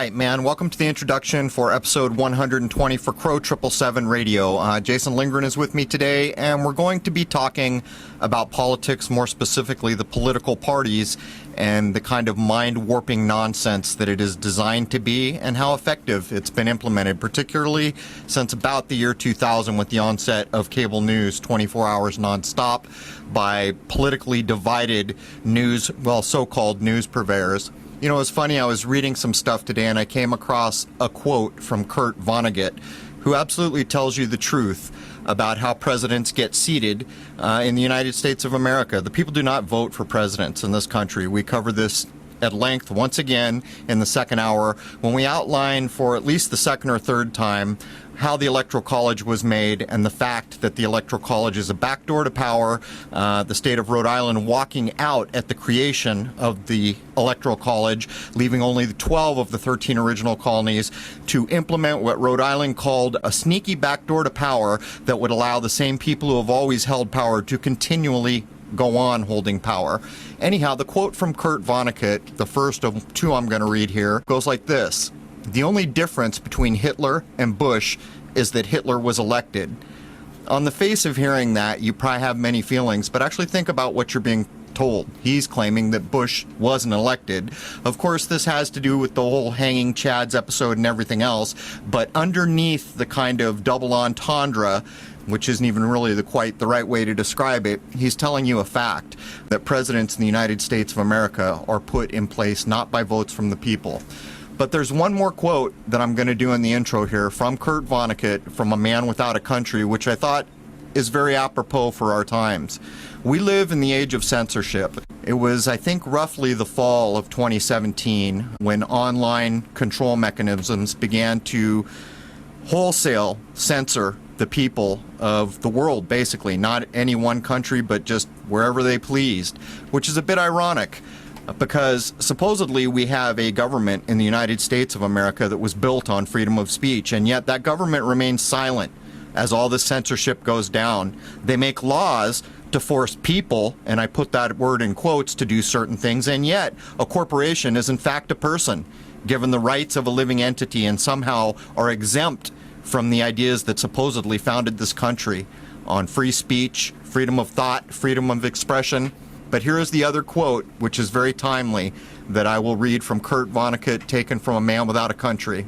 right, man. Welcome to the introduction for episode 120 for Crow 777 Radio. Jason Lindgren is with me today, and we're going to be talking about politics, more specifically the political parties, and the kind of mind-warping nonsense that it is designed to be and how effective it's been implemented, particularly since about the year 2000 with the onset of cable news 24 hours nonstop by politically divided news, well, so-called news purveyors. You know, it was funny, I was reading some stuff today and I came across a quote from Kurt Vonnegut, who absolutely tells you the truth about how presidents get seated in the United States of America. The people do not vote for presidents in this country. We cover this at length once again in the second hour when we outline for at least the second or third time how the Electoral College was made and the fact that the Electoral College is a backdoor to power. The state of Rhode Island walking out at the creation of the Electoral College, leaving only 12 of the 13 original colonies to implement what Rhode Island called a sneaky backdoor to power that would allow the same people who have always held power to continually go on holding power. Anyhow, the quote from Kurt Vonnegut, the first of two I'm going to read here, goes like this. The only difference between Hitler and Bush is that Hitler was elected. On the face of hearing that, you probably have many feelings, but actually think about what you're being told. He's claiming that Bush wasn't elected. Of course, this has to do with the whole Hanging Chads episode and everything else, but underneath the kind of double entendre, which isn't even really quite the right way to describe it, he's telling you a fact, that presidents in the United States of America are put in place not by votes from the people. But there's one more quote that I'm going to do in the intro here from Kurt Vonnegut, from A Man Without a Country, which I thought is very apropos for our times. We live in the age of censorship. It was, I think, roughly the fall of 2017 when online control mechanisms began to wholesale censor the people of the world, basically. Not any one country, but just wherever they pleased, which is a bit ironic. Because supposedly we have a government in the United States of America that was built on freedom of speech, and yet that government remains silent as all this censorship goes down. They make laws to force people, and I put that word in quotes, to do certain things, and yet a corporation is in fact a person, given the rights of a living entity, and somehow are exempt from the ideas that supposedly founded this country on free speech, freedom of thought, freedom of expression. But here is the other quote, which is very timely, that I will read from Kurt Vonnegut, taken from A Man Without a Country.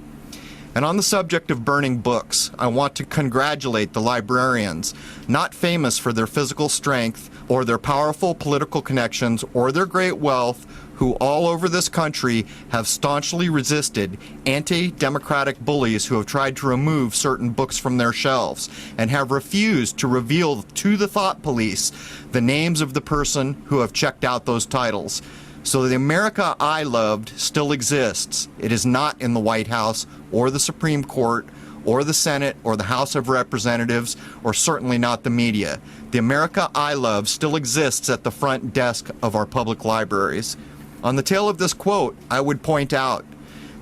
And on the subject of burning books, I want to congratulate the librarians, not famous for their physical strength or their powerful political connections or their great wealth, who all over this country have staunchly resisted anti-democratic bullies who have tried to remove certain books from their shelves and have refused to reveal to the thought police the names of the person who have checked out those titles. So the America I loved still exists. It is not in the White House or the Supreme Court or the Senate or the House of Representatives, or certainly not the media. The America I love still exists at the front desk of our public libraries. On the tail of this quote, I would point out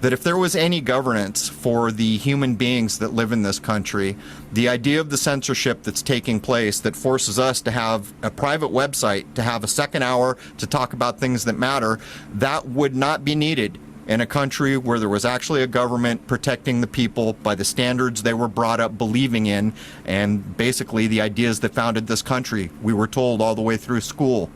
that if there was any governance for the human beings that live in this country, the idea of the censorship that's taking place that forces us to have a private website, to have a second hour to talk about things that matter, that would not be needed in a country where there was actually a government protecting the people by the standards they were brought up believing in, and basically the ideas that founded this country. We were told all the way through school.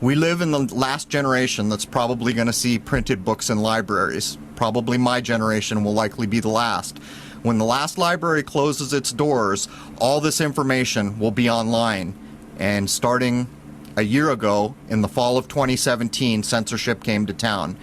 We live in the last generation that's probably going to see printed books in libraries. Probably my generation will likely be the last. When the last library closes its doors, all this information will be online. And starting a year ago, in the fall of 2017, censorship came to town.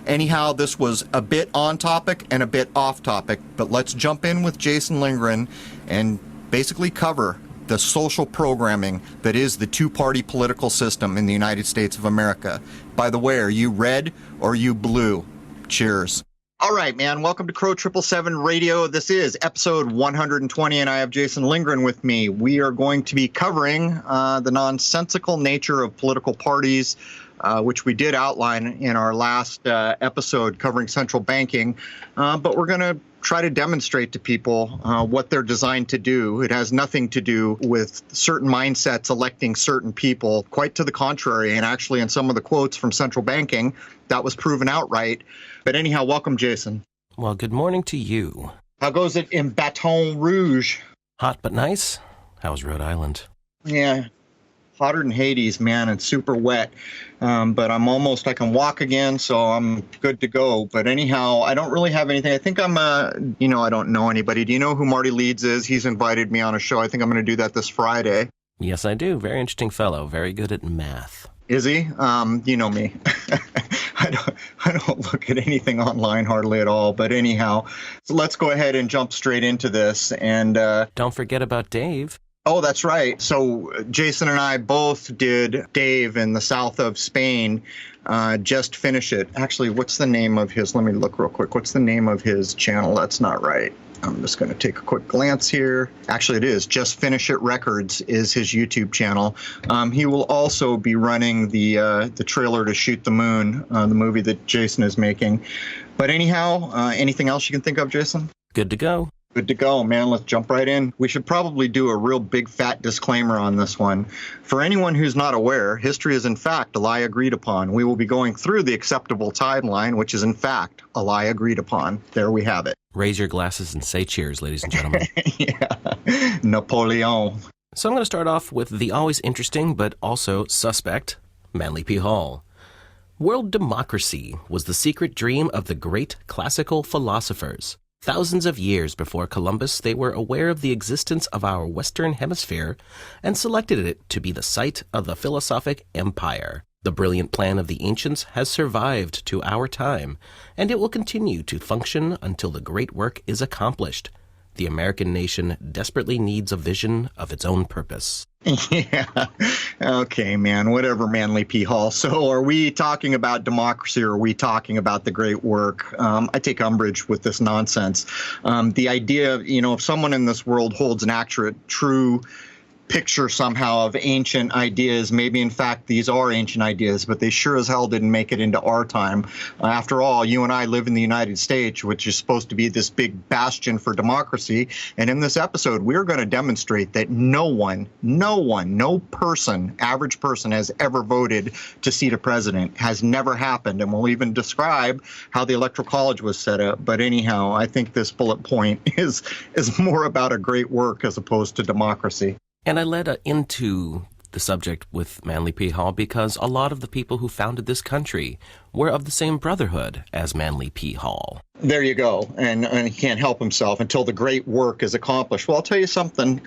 Anyhow, this was a bit on topic and a bit off topic, but let's jump in with Jason Lindgren and basically cover the social programming that is the two-party political system in the United States of America. By the way, are you red or are you blue? Cheers. All right, man. Welcome to Crow 777 Radio. This is episode 120, and I have Jason Lindgren with me. We are going to be covering the nonsensical nature of political parties, which we did outline in our last episode covering central banking. But we're going to try to demonstrate to people what they're designed to do. It has nothing to do with certain mindsets electing certain people. Quite to the contrary. And actually, in some of the quotes from central banking, that was proven outright. But anyhow, welcome, Jason. Well, good morning to you. How goes it in Baton Rouge? Hot but nice? How's Rhode Island? Yeah, hotter than Hades, man, and super wet. But I can walk again, so I'm good to go. But anyhow, I don't really have anything. I think I don't know anybody. Do you know who Marty Leeds is? He's invited me on a show. I think I'm going to do that this Friday. Yes, I do. Very interesting fellow. Very good at math. Is he? You know me. I don't look at anything online hardly at all. But anyhow, so let's go ahead and jump straight into this. And don't forget about Dave. Oh, that's right. So Jason and I both did Dave in the south of Spain. Just finish it. Actually, what's the name of his? Let me look real quick. What's the name of his channel? That's not right. I'm just going to take a quick glance here. Actually, it is. Just Finish It Records is his YouTube channel. He will also be running the trailer to Shoot the Moon, the movie that Jason is making. But anyhow, anything else you can think of, Jason? Good to go. Good to go, man. Let's jump right in. We should probably do a real big fat disclaimer on this one. For anyone who's not aware, history is in fact a lie agreed upon. We will be going through the acceptable timeline, which is in fact a lie agreed upon. There we have it. Raise your glasses and say cheers, ladies and gentlemen. Yeah, Napoleon. So I'm going to start off with the always interesting but also suspect, Manly P. Hall. World democracy was the secret dream of the great classical philosophers. Thousands of years before Columbus, they were aware of the existence of our Western Hemisphere and selected it to be the site of the philosophic empire. The brilliant plan of the ancients has survived to our time, and it will continue to function until the great work is accomplished. The American nation desperately needs a vision of its own purpose. Yeah. Okay, man. Whatever, Manly P. Hall. So are we talking about democracy or are we talking about the great work? I take umbrage with this nonsense. The idea, if someone in this world holds an accurate, true picture somehow of ancient ideas, maybe in fact these are ancient ideas, but they sure as hell didn't make it into our time. After all, you and I live in the United States, which is supposed to be this big bastion for democracy. And in this episode, we're going to demonstrate that no person, average person, has ever voted to seat a president. Has never happened. And we'll even describe how the Electoral College was set up. But anyhow, I think this bullet point is more about a great work as opposed to democracy. And I led into the subject with Manly P. Hall because a lot of the people who founded this country were of the same brotherhood as Manly P. Hall. There you go. And he can't help himself until the great work is accomplished. Well, I'll tell you something,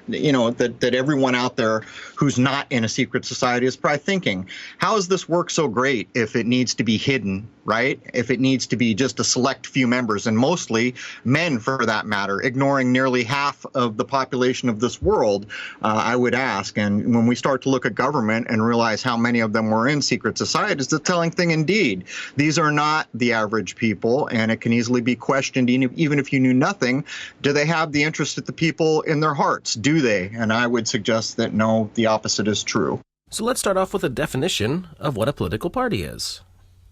that everyone out there who's not in a secret society is probably thinking, how is this work so great if it needs to be hidden, right? If it needs to be just a select few members, and mostly men for that matter, ignoring nearly half of the population of this world, I would ask. And when we start to look at government and realize how many of them were in secret societies, it's a telling thing indeed. These are not the average people, and it can easily be questioned, even if you knew nothing, do they have the interest of the people in their hearts? Do they? And I would suggest that no, the opposite is true. So let's start off with a definition of what a political party is.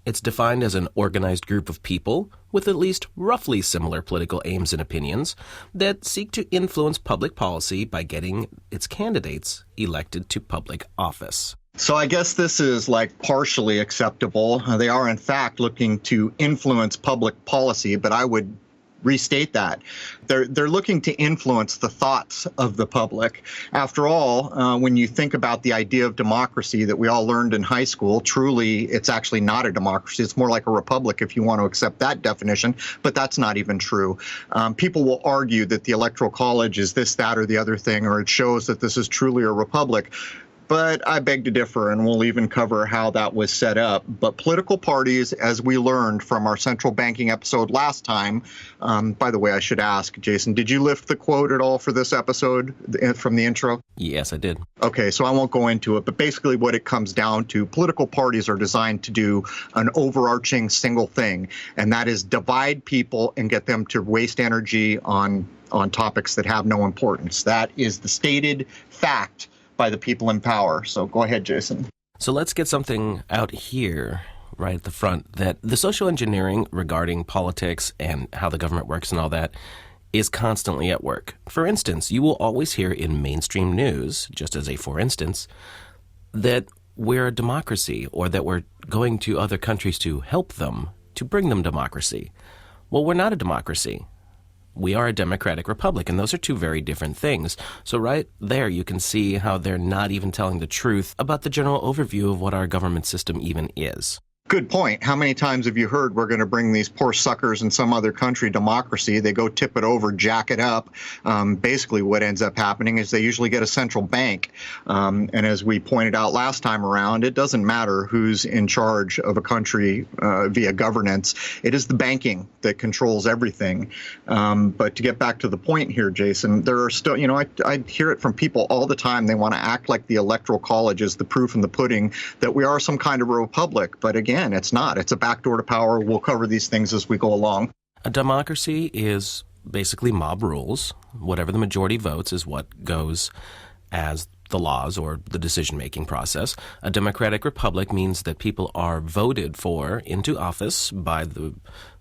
It's defined as an organized group of people with at least roughly similar political aims and opinions that seek to influence public policy by getting its candidates elected to public office. So I guess this is like partially acceptable. They are in fact looking to influence public policy, but I would restate that. They're looking to influence the thoughts of the public. After all, when you think about the idea of democracy that we all learned in high school, truly it's actually not a democracy. It's more like a republic if you want to accept that definition, but that's not even true. People will argue that the Electoral College is this, that, or the other thing, or it shows that this is truly a republic. But I beg to differ, and we'll even cover how that was set up. But political parties, as we learned from our central banking episode last time, by the way, I should ask, Jason, did you lift the quote at all for this episode from the intro? Yes, I did. Okay, so I won't go into it, but basically what it comes down to, political parties are designed to do an overarching single thing, and that is divide people and get them to waste energy on topics that have no importance. That is the stated fact by the people in power. So go ahead, Jason. So let's get something out here right at the front, that the social engineering regarding politics and how the government works and all that is constantly at work. For instance, you will always hear in mainstream news, just as a for instance, that we're a democracy or that we're going to other countries to help them, to bring them democracy. Well, we're not a democracy. We are a democratic republic, and those are two very different things. So right there you can see how they're not even telling the truth about the general overview of what our government system even is. Good point. How many times have you heard we're going to bring these poor suckers in some other country democracy? They go tip it over, jack it up. Basically, what ends up happening is they usually get a central bank. And as we pointed out last time around, it doesn't matter who's in charge of a country via governance. It is the banking that controls everything. But to get back to the point here, Jason, there are still, I hear it from people all the time. They want to act like the Electoral College is the proof in the pudding that we are some kind of a republic. But again, it's not. It's a backdoor to power. We'll cover these things as we go along. A democracy is basically mob rules. Whatever the majority votes is what goes as the laws or the decision-making process. A democratic republic means that people are voted for into office by the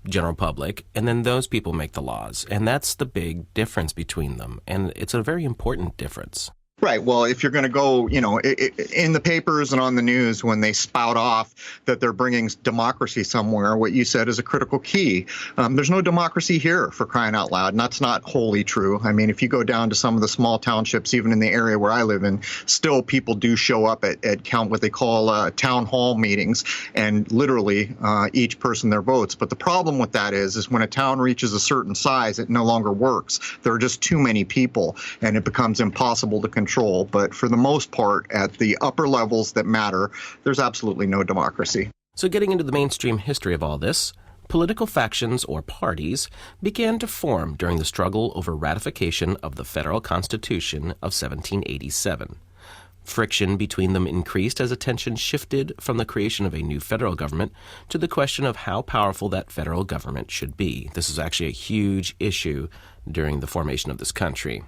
general public, and then those people make the laws. And that's the big difference between them. And it's a very important difference. Right. Well, if you're going to go, in the papers and on the news when they spout off that they're bringing democracy somewhere, what you said is a critical key. There's no democracy here, for crying out loud, and that's not wholly true. I mean, if you go down to some of the small townships, even in the area where I live in, still people do show up at what they call town hall meetings, and literally each person their votes. But the problem with that is when a town reaches a certain size, it no longer works. There are just too many people, and it becomes impossible to control. But for the most part, at the upper levels that matter, there's absolutely no democracy. So getting into the mainstream history of all this, political factions or parties began to form during the struggle over ratification of the Federal Constitution of 1787. Friction between them increased as attention shifted from the creation of a new federal government to the question of how powerful that federal government should be. This is actually a huge issue during the formation of this country.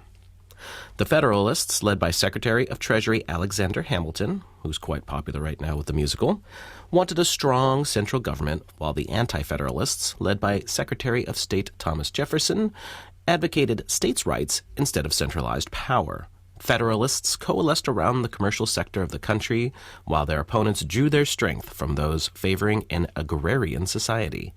The Federalists, led by Secretary of Treasury Alexander Hamilton, who's quite popular right now with the musical, wanted a strong central government, while the Anti-Federalists, led by Secretary of State Thomas Jefferson, advocated states' rights instead of centralized power. Federalists coalesced around the commercial sector of the country, while their opponents drew their strength from those favoring an agrarian society.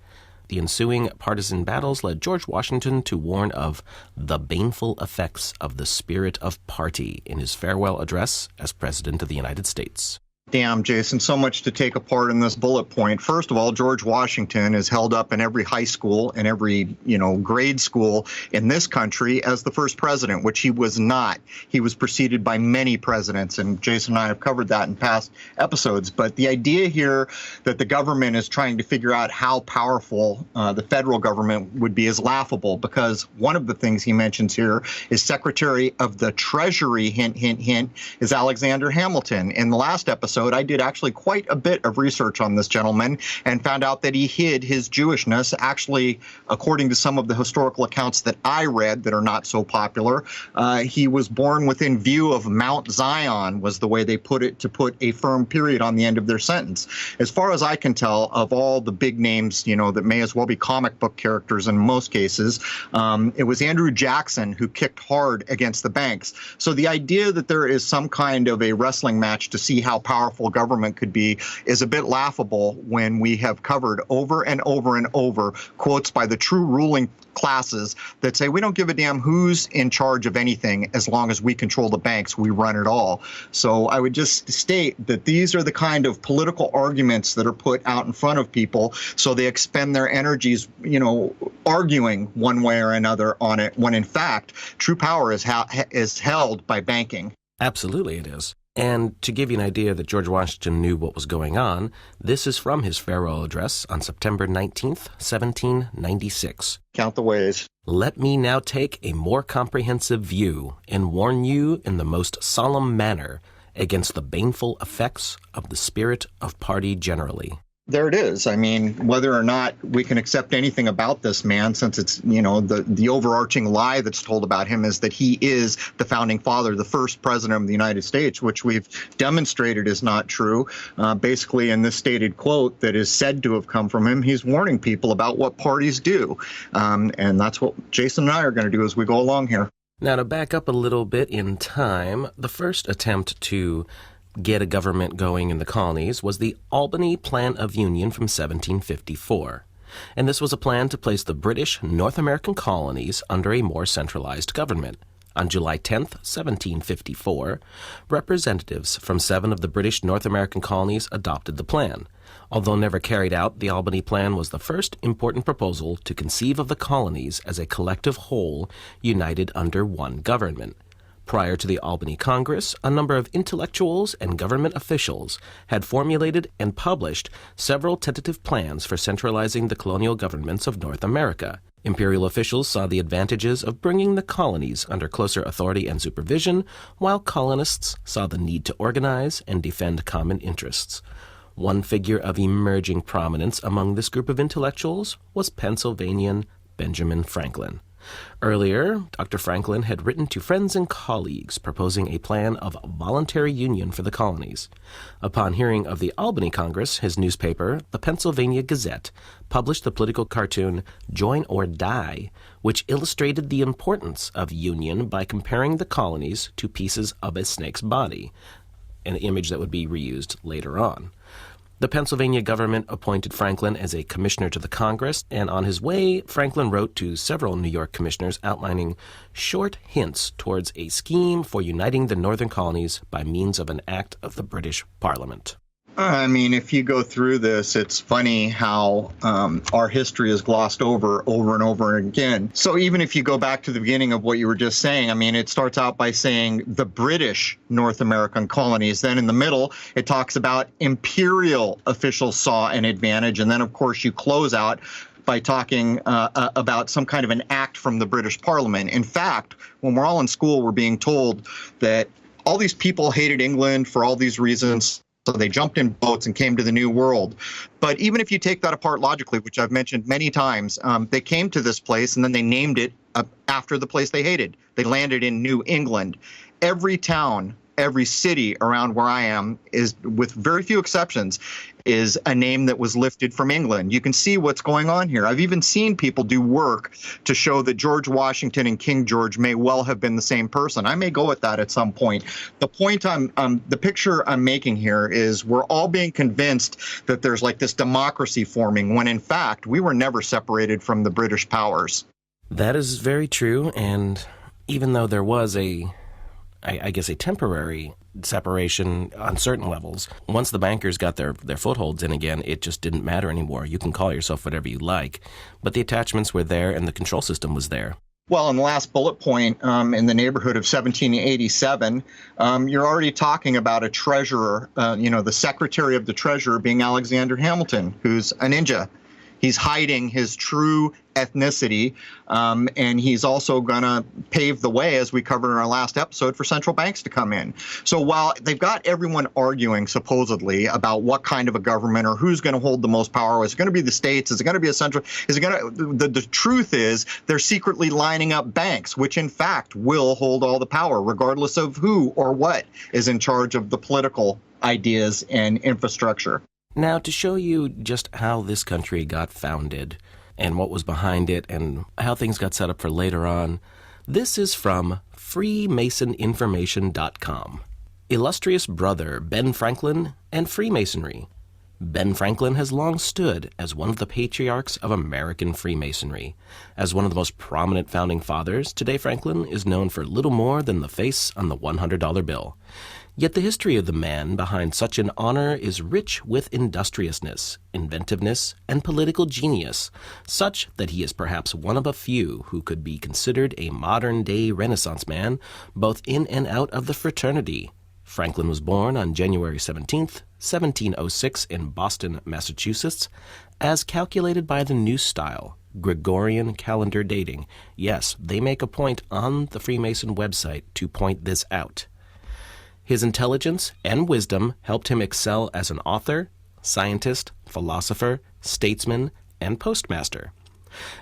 The ensuing partisan battles led George Washington to warn of the baneful effects of the spirit of party in his farewell address as President of the United States. Damn, Jason, so much to take apart in this bullet point. First of all, George Washington is held up in every high school and every, grade school in this country as the first president, which he was not. He was preceded by many presidents, and Jason and I have covered that in past episodes. But the idea here that the government is trying to figure out how powerful the federal government would be is laughable, because one of the things he mentions here is Secretary of the Treasury, hint, hint, hint, is Alexander Hamilton. In the last episode, I did actually quite a bit of research on this gentleman and found out that he hid his Jewishness. Actually, according to some of the historical accounts that I read that are not so popular, he was born within view of Mount Zion, was the way they put it, to put a firm period on the end of their sentence. As far as I can tell, of all the big names, that may as well be comic book characters in most cases, it was Andrew Jackson who kicked hard against the banks. So the idea that there is some kind of a wrestling match to see how powerful government could be is a bit laughable when we have covered over and over and over quotes by the true ruling classes that say we don't give a damn who's in charge of anything as long as we control the banks, we run it all. So I would just state that these are the kind of political arguments that are put out in front of people, so they expend their energies, arguing one way or another on it, when in fact true power is held by banking. Absolutely it is. And to give you an idea that George Washington knew what was going on, this is from his farewell address on September 19th, 1796. Count the ways. Let me now take a more comprehensive view and warn you in the most solemn manner against the baneful effects of the spirit of party generally. There it is. I mean, whether or not we can accept anything about this man, since it's, the overarching lie that's told about him is that he is the founding father, the first president of the United States, which we've demonstrated is not true. Basically, in this stated quote that is said to have come from him, he's warning people about what parties do. And that's what Jason and I are going to do as we go along here. Now, to back up a little bit in time, the first attempt to get a government going in the colonies was the Albany Plan of Union from 1754. and this was a plan to place the British North American colonies under a more centralized government. On July 10, 1754, representatives from 7 of the British North American colonies adopted the plan. Although never carried out, the Albany Plan was the first important proposal to conceive of the colonies as a collective whole united under one government. Prior to the Albany Congress, a number of intellectuals and government officials had formulated and published several tentative plans for centralizing the colonial governments of North America. Imperial officials saw the advantages of bringing the colonies under closer authority and supervision, while colonists saw the need to organize and defend common interests. One figure of emerging prominence among this group of intellectuals was Pennsylvanian Benjamin Franklin. Earlier, Dr. Franklin had written to friends and colleagues proposing a plan of voluntary union for the colonies. Upon hearing of the Albany Congress, his newspaper, the Pennsylvania Gazette, published the political cartoon Join or Die, which illustrated the importance of union by comparing the colonies to pieces of a snake's body, an image that would be reused later on. The Pennsylvania government appointed Franklin as a commissioner to the Congress, and on his way, Franklin wrote to several New York commissioners outlining short hints towards a scheme for uniting the northern colonies by means of an act of the British Parliament. I mean, if you go through this, it's funny how our history is glossed over and over again. So even if you go back to the beginning of what you were just saying, I mean, it starts out by saying the British North American colonies. Then in the middle, it talks about imperial officials saw an advantage. And then, of course, you close out by talking about some kind of an act from the British Parliament. In fact, when we're all in school, we're being told that all these people hated England for all these reasons. So they jumped in boats and came to the New World. But even if you take that apart logically, which I've mentioned many times, they came to this place and then they named it after the place they hated. They landed in New England. Every town, every city around where I am is, with very few exceptions, is a name that was lifted from England. You can see what's going on here. I've even seen people do work to show that George Washington and King George may well have been the same person. I may go with that at some point. The point the picture I'm making here is we're all being convinced that there's like this democracy forming, when in fact we were never separated from the British powers. That is very true, and even though there was a temporary separation on certain levels, once the bankers got their footholds in again, it just didn't matter anymore. You can call yourself whatever you like, but the attachments were there and the control system was there. Well, in the last bullet point, in the neighborhood of 1787, you're already talking about a treasurer, the secretary of the treasurer being Alexander Hamilton, who's a ninja. He's hiding his true ethnicity, and he's also going to pave the way, as we covered in our last episode, for central banks to come in. So while they've got everyone arguing, supposedly, about what kind of a government or who's going to hold the most power, is it going to be the states? Is it going to be a central? Is it going to? The truth is, they're secretly lining up banks, which in fact will hold all the power, regardless of who or what is in charge of the political ideas and infrastructure. Now, to show you just how this country got founded and what was behind it and how things got set up for later on, this is from FreemasonInformation.com. Illustrious brother Ben Franklin and Freemasonry. Ben Franklin has long stood as one of the patriarchs of American Freemasonry. As one of the most prominent founding fathers, today Franklin is known for little more than the face on the $100 bill. Yet the history of the man behind such an honor is rich with industriousness, inventiveness, and political genius, such that he is perhaps one of a few who could be considered a modern-day Renaissance man, both in and out of the fraternity. Franklin was born on January 17th, 1706 in Boston, Massachusetts, as calculated by the New Style, Gregorian calendar dating. Yes, they make a point on the Freemason website to point this out. His intelligence and wisdom helped him excel as an author, scientist, philosopher, statesman, and postmaster.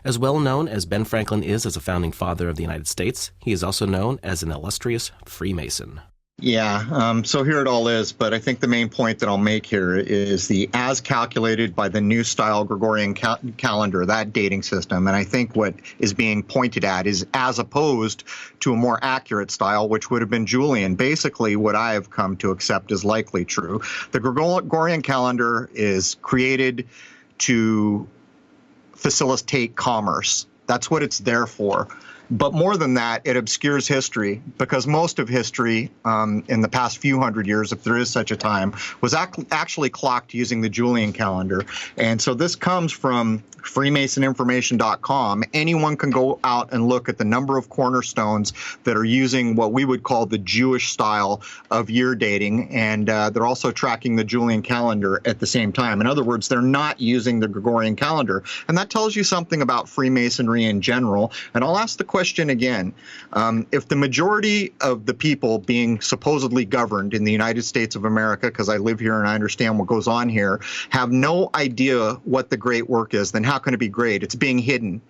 As well known as Ben Franklin is as a founding father of the United States, he is also known as an illustrious Freemason. Yeah, so here it all is, but I think the main point that I'll make here is the as calculated by the New Style Gregorian calendar, that dating system. And I think what is being pointed at is as opposed to a more accurate style, which would have been Julian. Basically, what I have come to accept is likely true. The Gregorian calendar is created to facilitate commerce. That's what it's there for. But more than that, it obscures history, because most of history in the past few hundred years, if there is such a time, was actually clocked using the Julian calendar. And so this comes from FreemasonInformation.com. Anyone can go out and look at the number of cornerstones that are using what we would call the Jewish style of year dating, and they're also tracking the Julian calendar at the same time. In other words, they're not using the Gregorian calendar. And that tells you something about Freemasonry in general. And I'll ask the question again. If the majority of the people being supposedly governed in the United States of America, because I live here and I understand what goes on here, have no idea what the great work is, then how can it be great? It's being hidden.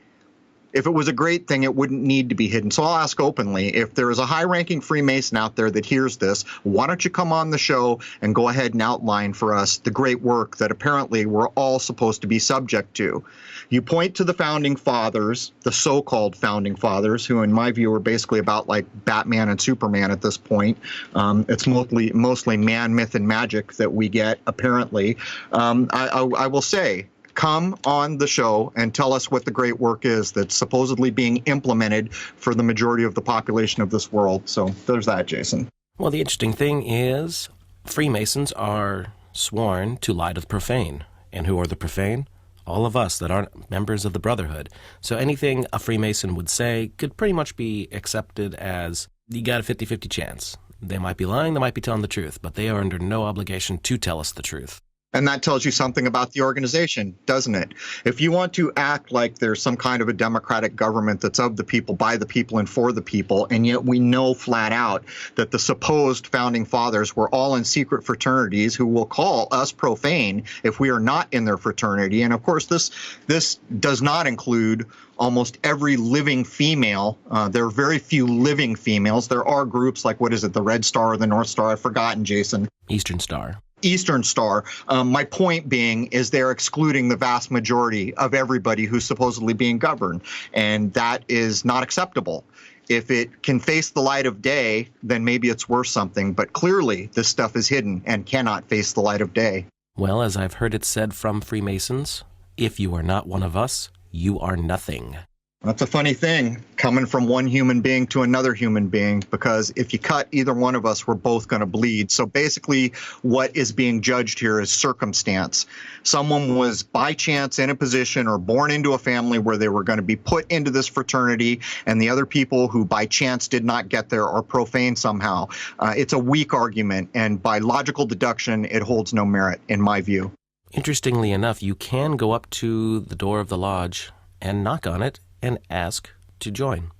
If it was a great thing, it wouldn't need to be hidden. So I'll ask openly, if there is a high-ranking Freemason out there that hears this, why don't you come on the show and go ahead and outline for us the great work that apparently we're all supposed to be subject to? You point to the founding fathers, the so-called founding fathers, who in my view are basically about like Batman and Superman at this point. It's mostly man, myth, and magic that we get, apparently. I will say, come on the show and tell us what the great work is that's supposedly being implemented for the majority of the population of this world. So there's that, Jason. Well, the interesting thing is Freemasons are sworn to lie to the profane. And who are the profane? All of us that aren't members of the Brotherhood. So anything a Freemason would say could pretty much be accepted as you got a 50-50 chance. They might be lying, they might be telling the truth, but they are under no obligation to tell us the truth. And that tells you something about the organization, doesn't it? If you want to act like there's some kind of a democratic government that's of the people, by the people, and for the people, and yet we know flat out that the supposed founding fathers were all in secret fraternities who will call us profane if we are not in their fraternity. And of course, this does not include almost every living female. There are very few living females. There are groups like, what is it, the Red Star or the North Star? I've forgotten, Jason. Eastern Star. Eastern Star. My point being is they're excluding the vast majority of everybody who's supposedly being governed, and that is not acceptable. If it can face the light of day, then maybe it's worth something, but clearly this stuff is hidden and cannot face the light of day. Well, as I've heard it said from Freemasons, if you are not one of us, you are nothing. That's a funny thing, coming from one human being to another human being, because if you cut either one of us, we're both going to bleed. So basically what is being judged here is circumstance. Someone was by chance in a position or born into a family where they were going to be put into this fraternity, and the other people who by chance did not get there are profane somehow. It's a weak argument, and by logical deduction, it holds no merit, in my view. Interestingly enough, you can go up to the door of the lodge and knock on it and ask to join.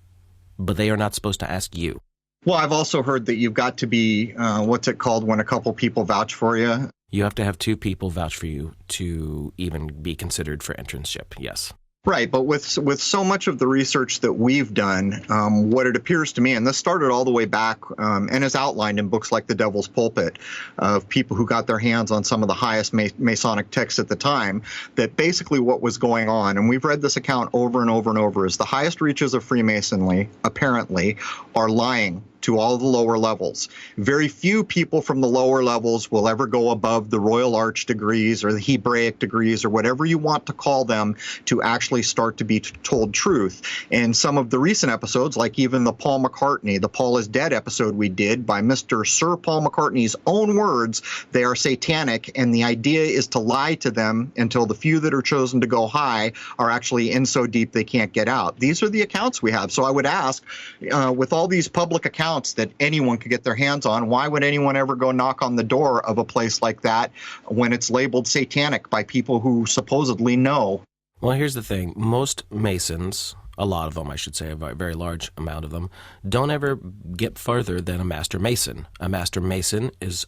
But they are not supposed to ask you. Well, I've also heard that you've got to be, what's it called when a couple people vouch for you? You have to have two people vouch for you to even be considered for entranceship, yes. Right, but with so much of the research that we've done, what it appears to me, and this started all the way back and is outlined in books like The Devil's Pulpit, of people who got their hands on some of the highest Masonic texts at the time, that basically what was going on, and we've read this account over and over and over, is the highest reaches of Freemasonry, apparently, are lying to all the lower levels. Very few people from the lower levels will ever go above the Royal Arch degrees or the Hebraic degrees or whatever you want to call them to actually start to be told truth. In some of the recent episodes, like even the Paul McCartney, the Paul is Dead episode we did by Mr. Sir Paul McCartney's own words, they are satanic, and the idea is to lie to them until the few that are chosen to go high are actually in so deep they can't get out. These are the accounts we have. So I would ask, with all these public accounts that anyone could get their hands on, why would anyone ever go knock on the door of a place like that when it's labeled satanic by people who supposedly know? Well, here's the thing. Most Masons, a lot of them, I should say, a very large amount of them, don't ever get further than a Master Mason. A Master Mason is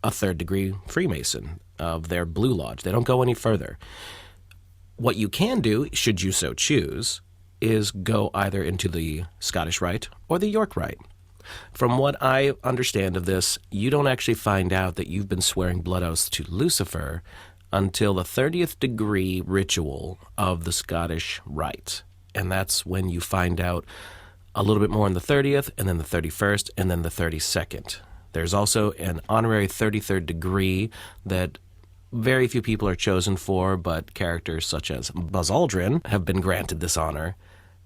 a third-degree Freemason of their Blue Lodge. They don't go any further. What you can do, should you so choose, is go either into the Scottish Rite or the York Rite. From what I understand of this, you don't actually find out that you've been swearing blood oaths to Lucifer until the 30th degree ritual of the Scottish Rite. And that's when you find out a little bit more in the 30th, and then the 31st, and then the 32nd. There's also an honorary 33rd degree that very few people are chosen for, but characters such as Buzz Aldrin have been granted this honor,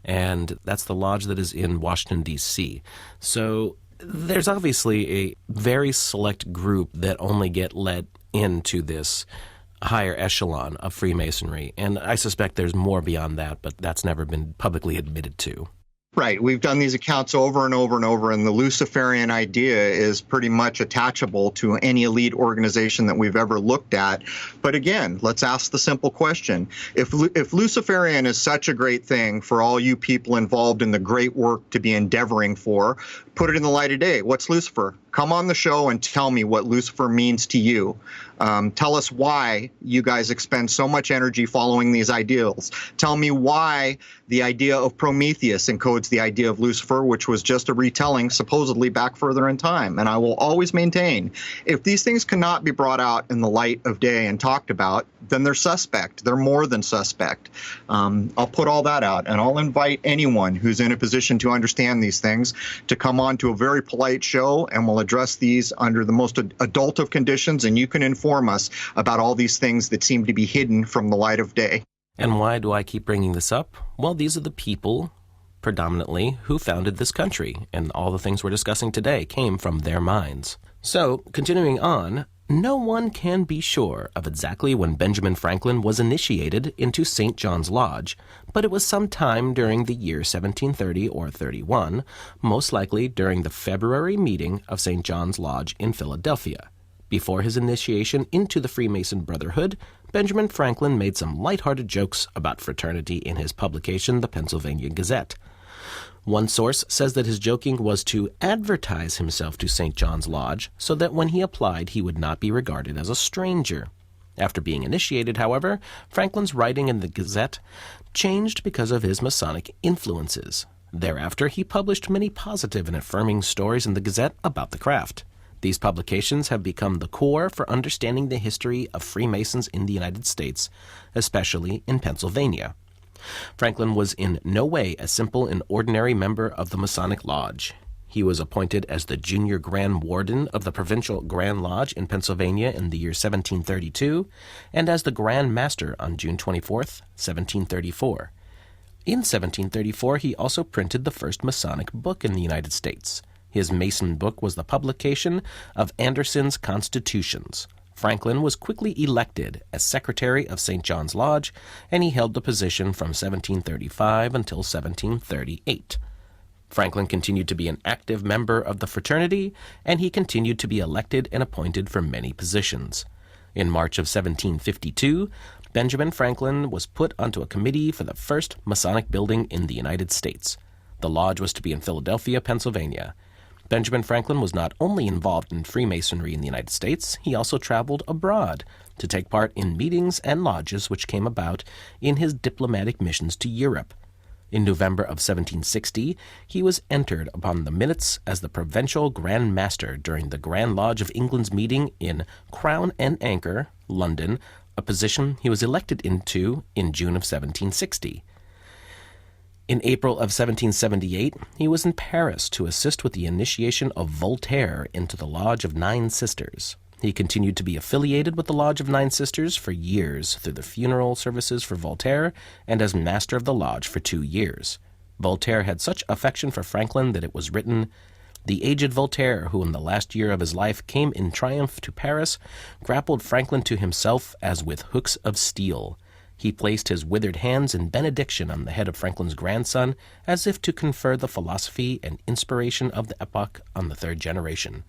and that's the lodge that is in Washington, D.C. So there's obviously a very select group that only get let into this higher echelon of Freemasonry, and I suspect there's more beyond that, but that's never been publicly admitted to. Right. We've done these accounts over and over and over, and the Luciferian idea is pretty much attachable to any elite organization that we've ever looked at. But again, let's ask the simple question. If Luciferian is such a great thing for all you people involved in the great work to be endeavoring for, put it in the light of day. What's Lucifer? Come on the show and tell me what Lucifer means to you. Tell us why you guys expend so much energy following these ideals. Tell me why the idea of Prometheus encodes the idea of Lucifer, which was just a retelling supposedly back further in time. And I will always maintain, if these things cannot be brought out in the light of day and talked about, then they're suspect. They're more than suspect. I'll put all that out, and I'll invite anyone who's in a position to understand these things to come on to a very polite show, and we'll address these under the most adult of conditions, and you can inform us about all these things that seem to be hidden from the light of day. And why do I keep bringing this up? Well, these are the people, predominantly, who founded this country, and all the things we're discussing today came from their minds. So, continuing on, no one can be sure of exactly when Benjamin Franklin was initiated into St. John's Lodge, but it was sometime during the year 1730 or 31, most likely during the February meeting of St. John's Lodge in Philadelphia. Before his initiation into the Freemason Brotherhood, Benjamin Franklin made some lighthearted jokes about fraternity in his publication, the Pennsylvania Gazette. One source says that his joking was to advertise himself to St. John's Lodge so that when he applied he would not be regarded as a stranger. After being initiated, however, Franklin's writing in the Gazette changed because of his Masonic influences. Thereafter, he published many positive and affirming stories in the Gazette about the craft. These publications have become the core for understanding the history of Freemasons in the United States, especially in Pennsylvania. Franklin was in no way a simple and ordinary member of the Masonic Lodge. He was appointed as the junior Grand Warden of the Provincial Grand Lodge in Pennsylvania in the year 1732, and as the Grand Master on June 24, 1734. In 1734, he also printed the first Masonic book in the United States. His Mason book was the publication of Anderson's Constitutions. Franklin was quickly elected as Secretary of St. John's Lodge, and he held the position from 1735 until 1738. Franklin continued to be an active member of the fraternity, and he continued to be elected and appointed for many positions. In March of 1752, Benjamin Franklin was put onto a committee for the first Masonic building in the United States. The lodge was to be in Philadelphia, Pennsylvania. Benjamin Franklin was not only involved in Freemasonry in the United States, he also traveled abroad to take part in meetings and lodges which came about in his diplomatic missions to Europe. In November of 1760, he was entered upon the minutes as the Provincial Grand Master during the Grand Lodge of England's meeting in Crown and Anchor, London, a position he was elected into in June of 1760. In April of 1778, he was in Paris to assist with the initiation of Voltaire into the Lodge of Nine Sisters. He continued to be affiliated with the Lodge of Nine Sisters for years through the funeral services for Voltaire and as master of the lodge for 2 years. Voltaire had such affection for Franklin that it was written, "The aged Voltaire, who in the last year of his life came in triumph to Paris, grappled Franklin to himself as with hooks of steel. He placed his withered hands in benediction on the head of Franklin's grandson, as if to confer the philosophy and inspiration of the epoch on the third generation.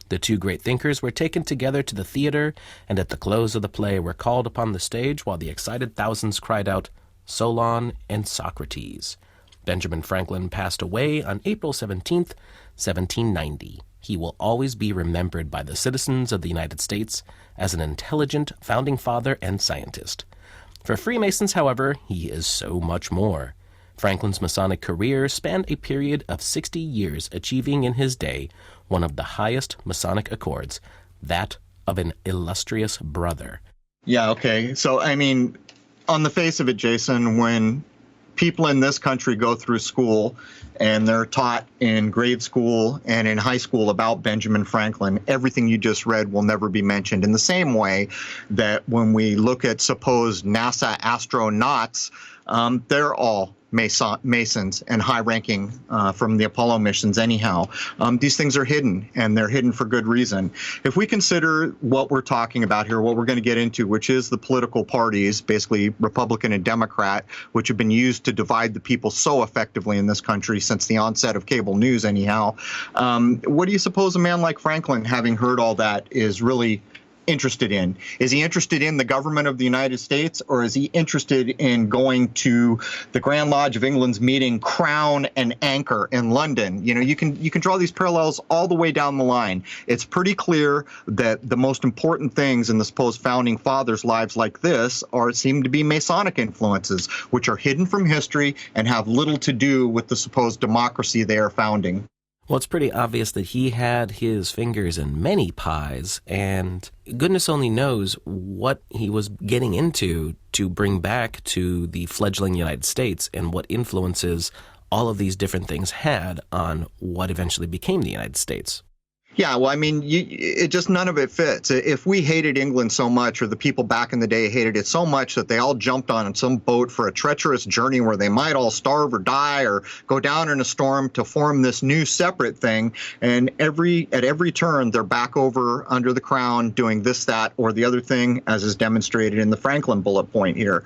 The two great thinkers were taken together to the theater, and at the close of the play were called upon the stage while the excited thousands cried out, 'Solon and Socrates.' Benjamin Franklin passed away on April 17th, 1790. He will always be remembered by the citizens of the United States as an intelligent founding father and scientist. For Freemasons, however, he is so much more. Franklin's Masonic career spanned a period of 60 years, achieving in his day one of the highest Masonic accords, that of an illustrious brother." Yeah, okay. So, I mean, on the face of it, Jason, when people in this country go through school and they're taught in grade school and in high school about Benjamin Franklin, everything you just read will never be mentioned. In the same way that when we look at supposed NASA astronauts, they're all Masons and high-ranking from the Apollo missions anyhow. These things are hidden, and they're hidden for good reason. If we consider what we're talking about here, what we're going to get into, which is the political parties, basically Republican and Democrat, which have been used to divide the people so effectively in this country since the onset of cable news anyhow, what do you suppose a man like Franklin, having heard all that, is really interested in? Is he interested in the government of the United States, or is he interested in going to the Grand Lodge of England's meeting Crown and Anchor in London? You know, you can draw these parallels all the way down the line. It's pretty clear that the most important things in the supposed founding fathers' lives like this seem to be Masonic influences, which are hidden from history and have little to do with the supposed democracy they are founding. Well, it's pretty obvious that he had his fingers in many pies, and goodness only knows what he was getting into to bring back to the fledgling United States and what influences all of these different things had on what eventually became the United States. Yeah, well, I mean, it just none of it fits. If we hated England so much, or the people back in the day hated it so much that they all jumped on some boat for a treacherous journey where they might all starve or die or go down in a storm to form this new separate thing, and at every turn they're back over under the crown doing this, that, or the other thing, as is demonstrated in the Franklin bullet point here.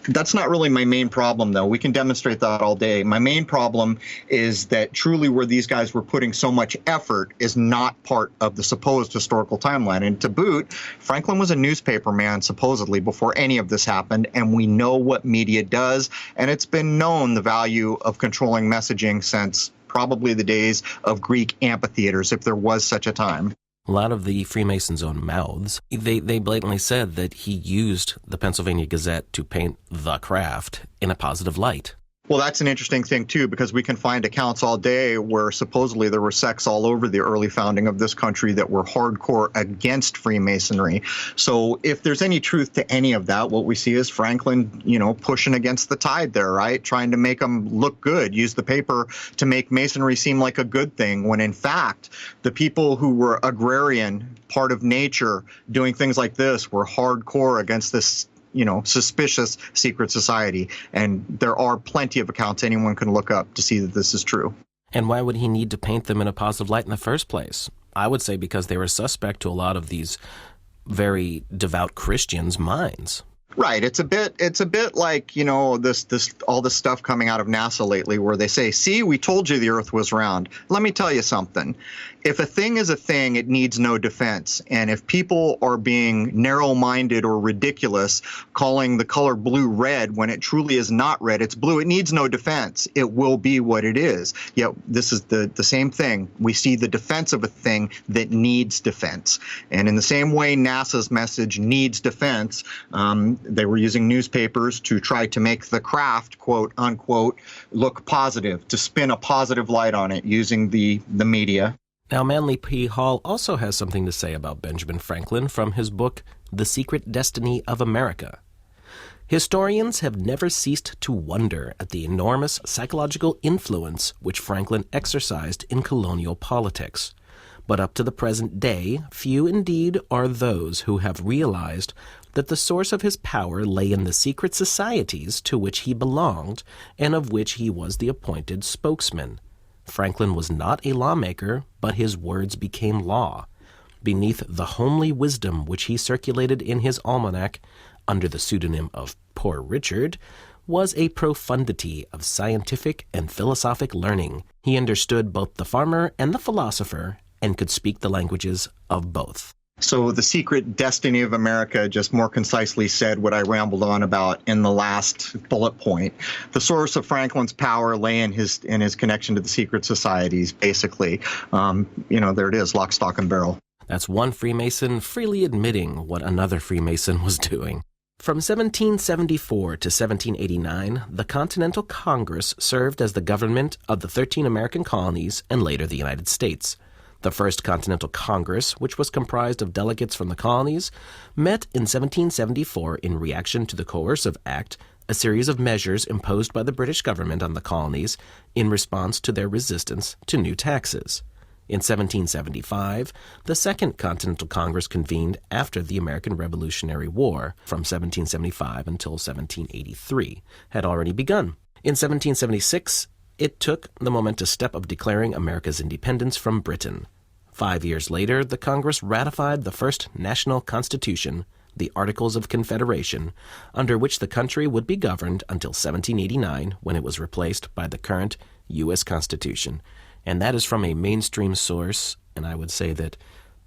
That's not really my main problem, though. We can demonstrate that all day. My main problem is that truly where these guys were putting so much effort is not part of the supposed historical timeline. And to boot, Franklin was a newspaper man, supposedly, before any of this happened, and we know what media does, and it's been known the value of controlling messaging since probably the days of Greek amphitheaters, if there was such a time. A lot of the Freemasons' own mouths, they blatantly said that he used the Pennsylvania Gazette to paint the craft in a positive light. Well, that's an interesting thing, too, because we can find accounts all day where supposedly there were sects all over the early founding of this country that were hardcore against Freemasonry. So if there's any truth to any of that, what we see is Franklin, pushing against the tide there, right? Trying to make them look good, use the paper to make Masonry seem like a good thing, when in fact, the people who were agrarian, part of nature, doing things like this were hardcore against this suspicious secret society. And there are plenty of accounts anyone can look up to see that this is true. And why would he need to paint them in a positive light in the first place? I would say because they were suspect to a lot of these very devout Christians' minds. Right. It's a bit like, this all this stuff coming out of NASA lately where they say, see, we told you the Earth was round. Let me tell you something. If a thing is a thing, it needs no defense. And if people are being narrow-minded or ridiculous, calling the color blue red when it truly is not red, it's blue, it needs no defense. It will be what it is. Yet this is the same thing. We see the defense of a thing that needs defense. And in the same way NASA's message needs defense, they were using newspapers to try to make the craft, quote unquote, look positive, to spin a positive light on it using the media. Now, Manly P. Hall also has something to say about Benjamin Franklin from his book, The Secret Destiny of America. Historians have never ceased to wonder at the enormous psychological influence which Franklin exercised in colonial politics. But up to the present day, few indeed are those who have realized that the source of his power lay in the secret societies to which he belonged and of which he was the appointed spokesman. Franklin was not a lawmaker, but his words became law. Beneath the homely wisdom which he circulated in his almanac, under the pseudonym of Poor Richard, was a profundity of scientific and philosophic learning. He understood both the farmer and the philosopher, and could speak the languages of both. So the secret destiny of America just more concisely said what I rambled on about in the last bullet point. The source of Franklin's power lay in his connection to the secret societies, basically. There it is, lock, stock, and barrel. That's one Freemason freely admitting what another Freemason was doing. From 1774 to 1789, the Continental Congress served as the government of the 13 American colonies and later the United States. The First Continental Congress, which was comprised of delegates from the colonies, met in 1774 in reaction to the coercive act a series of measures imposed by the British government on the colonies in response to their resistance to new taxes. In 1775, the Second Continental Congress convened after the American Revolutionary War from 1775 until 1783 had already begun. In 1776, it took the momentous step of declaring America's independence from Britain. 5 years later, the Congress ratified the first national constitution, the Articles of Confederation, under which the country would be governed until 1789, when it was replaced by the current U.S. Constitution. And that is from a mainstream source, and I would say that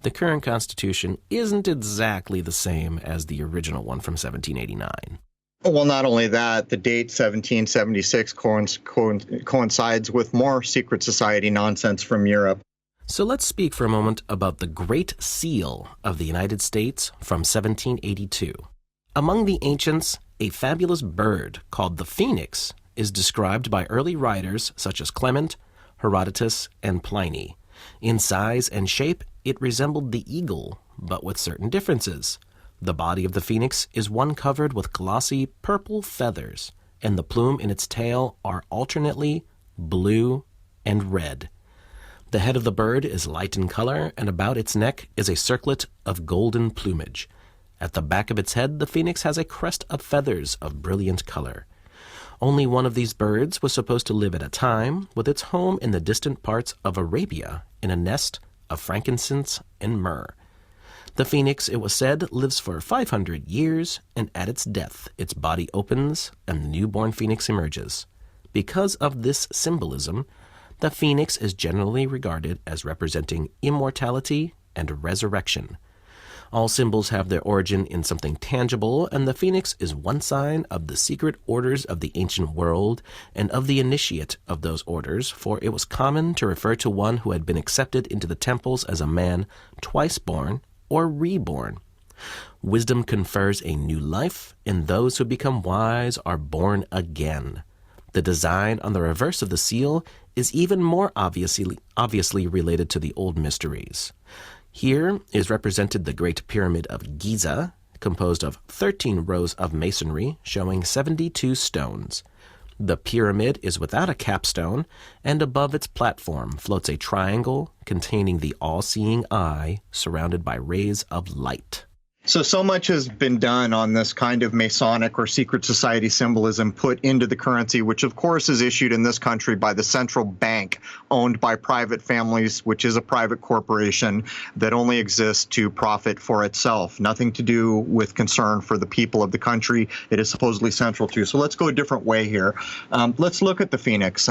the current Constitution isn't exactly the same as the original one from 1789. Well, not only that, the date 1776 coincides with more secret society nonsense from Europe. So let's speak for a moment about the Great Seal of the United States from 1782. Among the ancients, a fabulous bird called the phoenix is described by early writers such as Clement, Herodotus, and Pliny. In size and shape, it resembled the eagle, but with certain differences. The body of the phoenix is one covered with glossy purple feathers, and the plume in its tail are alternately blue and red. The head of the bird is light in color, and about its neck is a circlet of golden plumage. At the back of its head, the phoenix has a crest of feathers of brilliant color. Only one of these birds was supposed to live at a time, with its home in the distant parts of Arabia, in a nest of frankincense and myrrh. The phoenix, it was said, lives for 500 years, and at its death, its body opens, and the newborn phoenix emerges. Because of this symbolism, the phoenix is generally regarded as representing immortality and resurrection. All symbols have their origin in something tangible, and the phoenix is one sign of the secret orders of the ancient world and of the initiate of those orders, for it was common to refer to one who had been accepted into the temples as a man twice born or reborn. Wisdom confers a new life, and those who become wise are born again. The design on the reverse of the seal is even more obviously related to the old mysteries. Here is represented the Great Pyramid of Giza, composed of 13 rows of masonry showing 72 stones. The pyramid is without a capstone, and above its platform floats a triangle containing the all-seeing eye surrounded by rays of light. So much has been done on this kind of Masonic or secret society symbolism put into the currency, which of course is issued in this country by the central bank owned by private families, which is a private corporation that only exists to profit for itself. Nothing to do with concern for the people of the country it is supposedly central to. So let's go a different way here. Let's look at the Phoenix.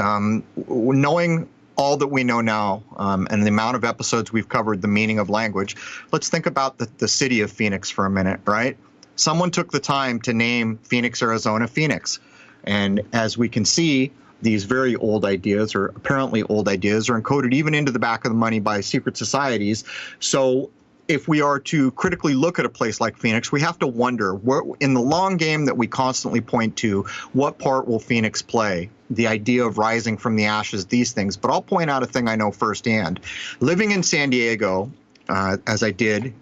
Knowing all that we know now, and the amount of episodes we've covered the meaning of language, let's think about the city of Phoenix for a minute, right? Someone took the time to name Phoenix, Arizona, Phoenix. And as we can see, these very old ideas, or apparently old ideas, are encoded even into the back of the money by secret societies. So if we are to critically look at a place like Phoenix, we have to wonder, in the long game that we constantly point to, what part will Phoenix play? The idea of rising from the ashes, these things. But I'll point out a thing I know firsthand. Living in San Diego, as I did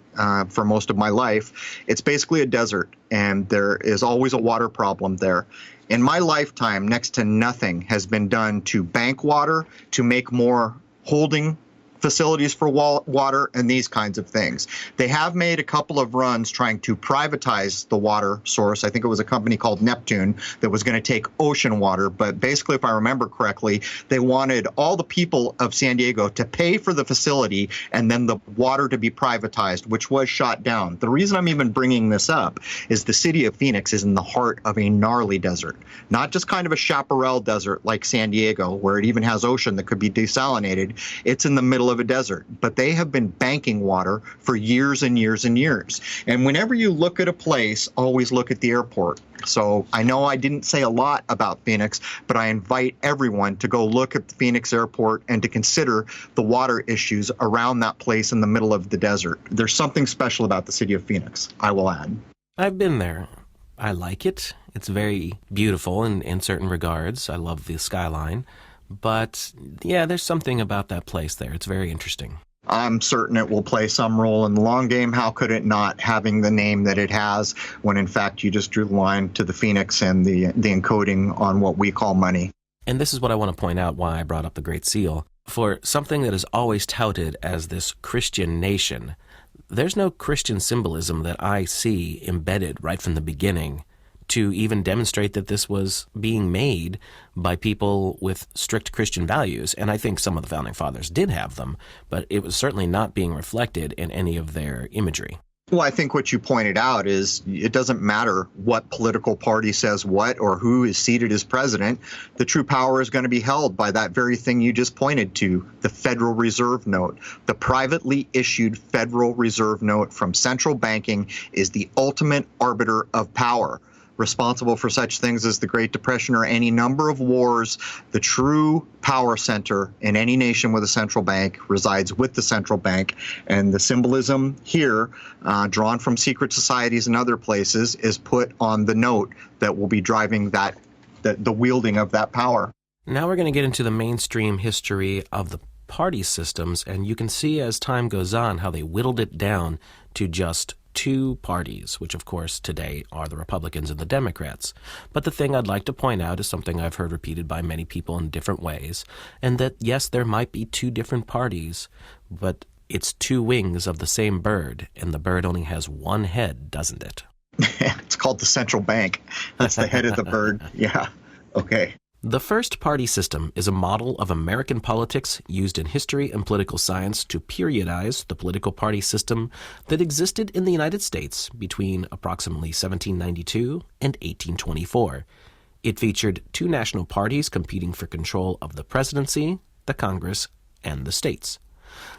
for most of my life, it's basically a desert, and there is always a water problem there. In my lifetime, next to nothing has been done to bank water, to make more holding facilities for water, and these kinds of things. They have made a couple of runs trying to privatize the water source. I think it was a company called Neptune that was going to take ocean water. But basically, if I remember correctly, they wanted all the people of San Diego to pay for the facility and then the water to be privatized, which was shot down. The reason I'm even bringing this up is the city of Phoenix is in the heart of a gnarly desert, not just kind of a chaparral desert like San Diego, where it even has ocean that could be desalinated. It's in the middle of a desert, but they have been banking water for years and years and years. And whenever you look at a place, always look at the airport. So I know I didn't say a lot about Phoenix, but I invite everyone to go look at the Phoenix airport and to consider the water issues around that place in the middle of the desert. There's something special about the city of Phoenix, I will add. I've been there. I like it. It's very beautiful in certain regards. I love the skyline. But, yeah, there's something about that place there. It's very interesting. I'm certain it will play some role in the long game. How could it not, having the name that it has, when in fact you just drew the line to the phoenix and the encoding on what we call money? And this is what I want to point out why I brought up the Great Seal. For something that is always touted as this Christian nation, there's no Christian symbolism that I see embedded right from the beginning to even demonstrate that this was being made by people with strict Christian values. And I think some of the Founding Fathers did have them, but it was certainly not being reflected in any of their imagery. Well, I think what you pointed out is it doesn't matter what political party says what or who is seated as president. The true power is going to be held by that very thing you just pointed to, the Federal Reserve Note. The privately issued Federal Reserve Note from central banking is the ultimate arbiter of power. Responsible for such things as the Great Depression or any number of wars, the true power center in any nation with a central bank resides with the central bank. And the symbolism here, drawn from secret societies and other places, is put on the note that will be driving the wielding of that power. Now we're going to get into the mainstream history of the party systems, and you can see as time goes on how they whittled it down to just two parties, which of course today are the Republicans and the Democrats. But the thing I'd like to point out is something I've heard repeated by many people in different ways, and that yes, there might be two different parties, but it's two wings of the same bird, and the bird only has one head, doesn't it? It's called the central bank. That's the head of the bird. Yeah. Okay. The first party system is a model of American politics used in history and political science to periodize the political party system that existed in the United States between approximately 1792 and 1824. It featured two national parties competing for control of the presidency, the Congress, and the states.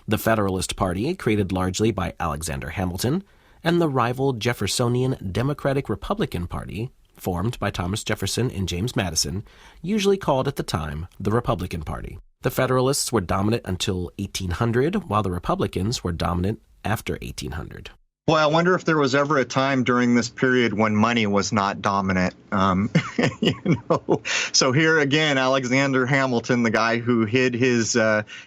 The Federalist Party, created largely by Alexander Hamilton, and the rival Jeffersonian Democratic-Republican Party, formed by Thomas Jefferson and James Madison, usually called at the time the Republican Party. The Federalists were dominant until 1800, while the Republicans were dominant after 1800. Boy, I wonder if there was ever a time during this period when money was not dominant. So here again, Alexander Hamilton, the guy who hid his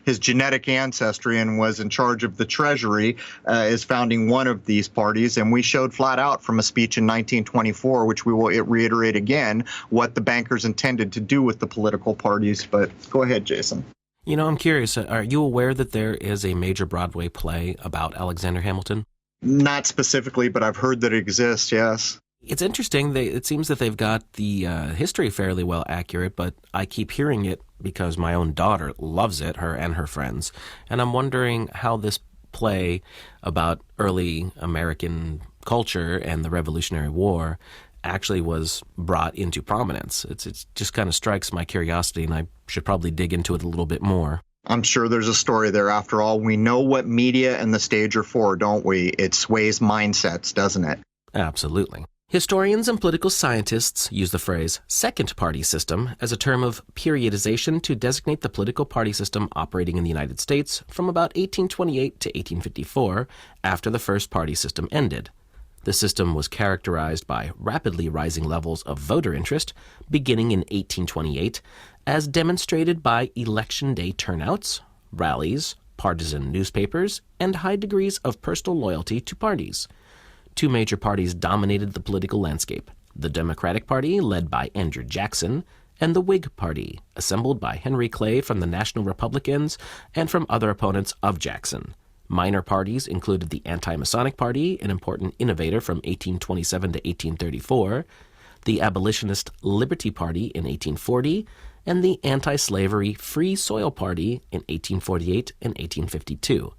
genetic ancestry and was in charge of the Treasury, is founding one of these parties. And we showed flat out from a speech in 1924, which we will reiterate again, what the bankers intended to do with the political parties. But go ahead, Jason. You know, I'm curious, are you aware that there is a major Broadway play about Alexander Hamilton? Not specifically, but I've heard that it exists, yes. It's interesting. It seems that they've got the history fairly well accurate, but I keep hearing it because my own daughter loves it, her and her friends. And I'm wondering how this play about early American culture and the Revolutionary War actually was brought into prominence. It just kind of strikes my curiosity, and I should probably dig into it a little bit more. I'm sure there's a story there. After all, we know what media and the stage are for, don't we? It sways mindsets, doesn't it? Absolutely. Historians and political scientists use the phrase second party system as a term of periodization to designate the political party system operating in the United States from about 1828 to 1854, after the first party system ended. The system was characterized by rapidly rising levels of voter interest beginning in 1828, as demonstrated by election day turnouts, rallies, partisan newspapers, and high degrees of personal loyalty to parties. Two major parties dominated the political landscape: the Democratic Party, led by Andrew Jackson, and the Whig Party, assembled by Henry Clay from the National Republicans and from other opponents of Jackson. Minor parties included the Anti-Masonic Party, an important innovator from 1827 to 1834, the Abolitionist Liberty Party in 1840, and the Anti-Slavery Free Soil Party in 1848 and 1852.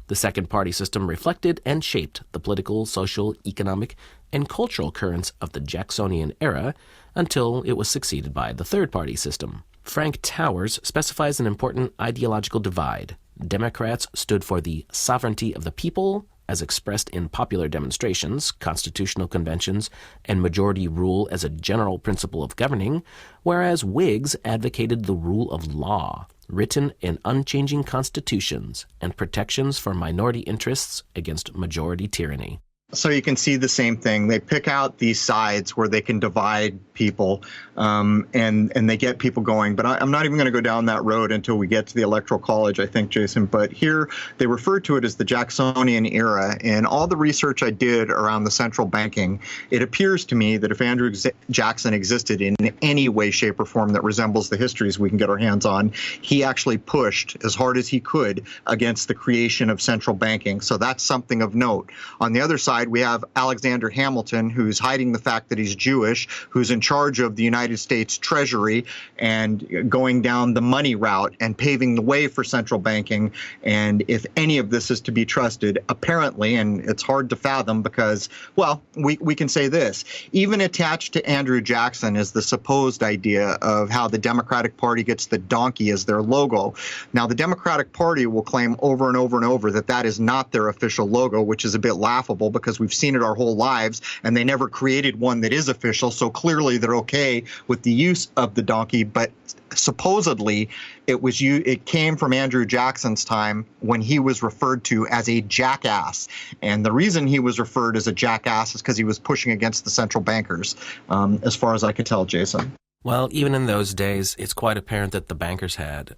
The second party system reflected and shaped the political, social, economic, and cultural currents of the Jacksonian era until it was succeeded by the third party system. Frank Towers specifies an important ideological divide. Democrats stood for the sovereignty of the people, as expressed in popular demonstrations, constitutional conventions, and majority rule as a general principle of governing, whereas Whigs advocated the rule of law, written in unchanging constitutions, and protections for minority interests against majority tyranny. So you can see the same thing. They pick out these sides where they can divide people, and they get people going. But I'm not even going to go down that road until we get to the Electoral College, I think, Jason. But here they refer to it as the Jacksonian era. And all the research I did around the central banking, it appears to me that if Andrew Jackson existed in any way, shape, or form that resembles the histories we can get our hands on, he actually pushed as hard as he could against the creation of central banking. So that's something of note. On the other side, we have Alexander Hamilton, who's hiding the fact that he's Jewish, who's in charge of the United States Treasury and going down the money route and paving the way for central banking. And if any of this is to be trusted, apparently, and it's hard to fathom because, well, we can say this, even attached to Andrew Jackson is the supposed idea of how the Democratic Party gets the donkey as their logo. Now, the Democratic Party will claim over and over and over that that is not their official logo, which is a bit laughable because we've seen it our whole lives, and they never created one that is official, so clearly they're okay with the use of the donkey. But supposedly it came from Andrew Jackson's time when he was referred to as a jackass. And the reason he was referred as a jackass is because he was pushing against the central bankers, as far as I could tell, Jason. Well, even in those days, it's quite apparent that the bankers had